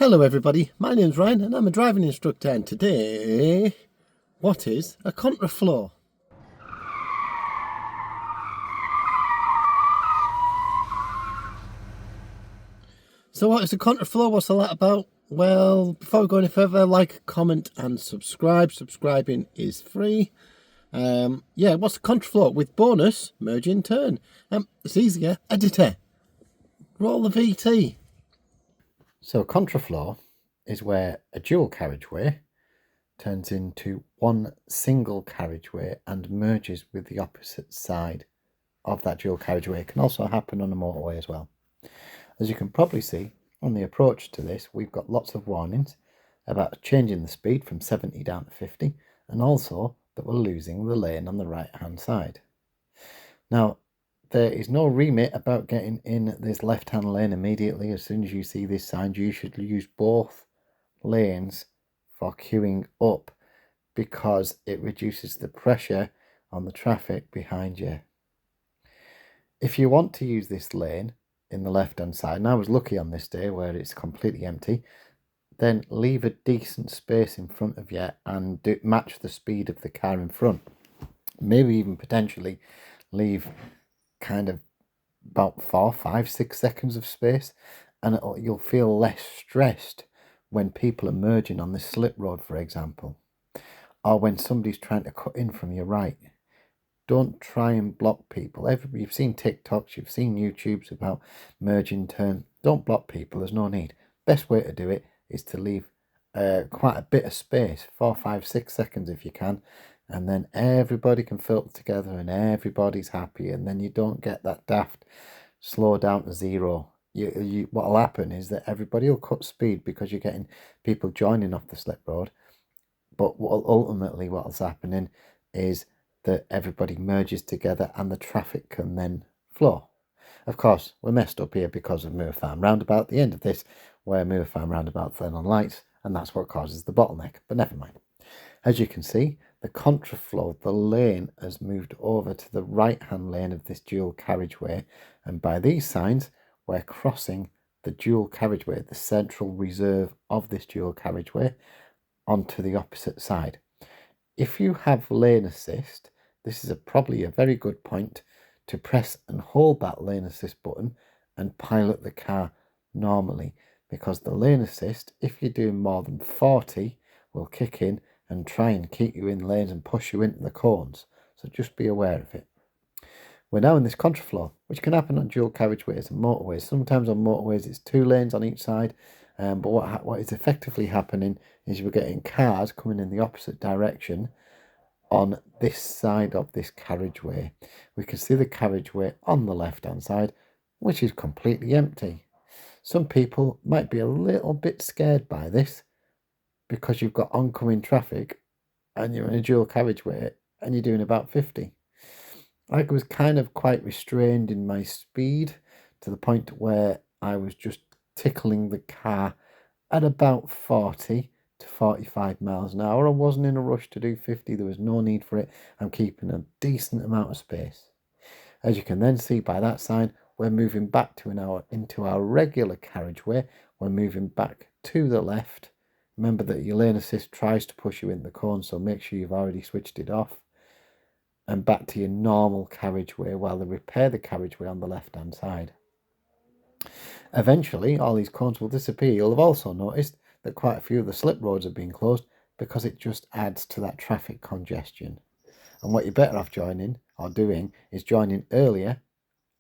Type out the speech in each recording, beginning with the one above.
Hello everybody, my name's Ryan and I'm a driving instructor, and today, what is a contraflow? So what is a contraflow? What's all that about? Well, before we go any further, like, comment and subscribe. Subscribing is free. What's a contraflow? With bonus, merge in turn. It's easier. Editor, roll the VT. So a contraflow is where a dual carriageway turns into one single carriageway and merges with the opposite side of that dual carriageway. It can also happen on a motorway as well. As you can probably see on the approach to this, we've got lots of warnings about changing the speed from 70 down to 50, and also that we're losing the lane on the right hand side. Now, there is no remit about getting in this left-hand lane immediately. As soon as you see this sign, you should use both lanes for queuing up because it reduces the pressure on the traffic behind you. If you want to use this lane in the left-hand side, and I was lucky on this day where it's completely empty, then leave a decent space in front of you and match the speed of the car in front. Maybe even potentially leave kind of about 4, 5, 6 seconds of space, and you'll feel less stressed when people are merging on this slip road, for example, or when somebody's trying to cut in from your right. Don't try and block people. You've seen TikToks, you've seen YouTubes about merging turn. Don't block people, there's no need. Best way to do it is to leave quite a bit of space, 4, 5, 6 seconds if you can, and then everybody can filter together and everybody's happy, and then you don't get that daft slow down to zero. What'll happen is that everybody will cut speed because you're getting people joining off the slip road, but ultimately what's happening is that everybody merges together and the traffic can then flow. Of course, we're messed up here because of Moor Farm Roundabout, the end of this, where Moor Farm Roundabout turn on lights, and that's what causes the bottleneck, but never mind. As you can see, the contraflow, the lane has moved over to the right-hand lane of this dual carriageway, and by these signs, we're crossing the dual carriageway, the central reserve of this dual carriageway, onto the opposite side. If you have lane assist, this is probably a very good point to press and hold that lane assist button and pilot the car normally, because the lane assist, if you're doing more than 40, will kick in and try and keep you in lanes and push you into the cones. So just be aware of it. We're now in this contraflow, which can happen on dual carriageways and motorways. Sometimes on motorways it's 2 lanes on each side, but what is effectively happening is we're getting cars coming in the opposite direction on this side of this carriageway. We can see the carriageway on the left hand side, which is completely empty. Some people might be a little bit scared by this because you've got oncoming traffic and you're in a dual carriageway and you're doing about 50. I was kind of quite restrained in my speed to the point where I was just tickling the car at about 40 to 45 miles an hour. I wasn't in a rush to do 50, there was no need for it. I'm keeping a decent amount of space. As you can then see by that sign, we're moving back into our regular carriageway. We're moving back to the left. Remember that your lane assist tries to push you in the cone, so make sure you've already switched it off. And back to your normal carriageway while they repair the carriageway on the left hand side. Eventually, all these cones will disappear. You'll have also noticed that quite a few of the slip roads have been closed because it just adds to that traffic congestion. And what you're better off joining or doing is joining earlier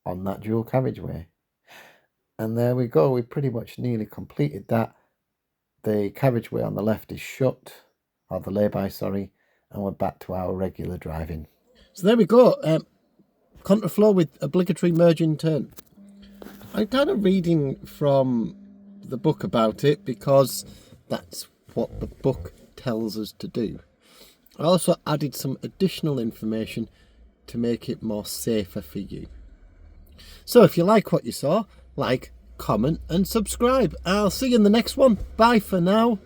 on that dual carriageway. And there we go, we pretty much nearly completed that. The carriageway on the left is shut, or the lay-by, sorry, and we're back to our regular driving. So there we go, contraflow with obligatory merge in turn. I'm kind of reading from the book about it because that's what the book tells us to do. I also added some additional information to make it more safer for you. So if you like what you saw, like, comment and subscribe. I'll see you in the next one. Bye for now.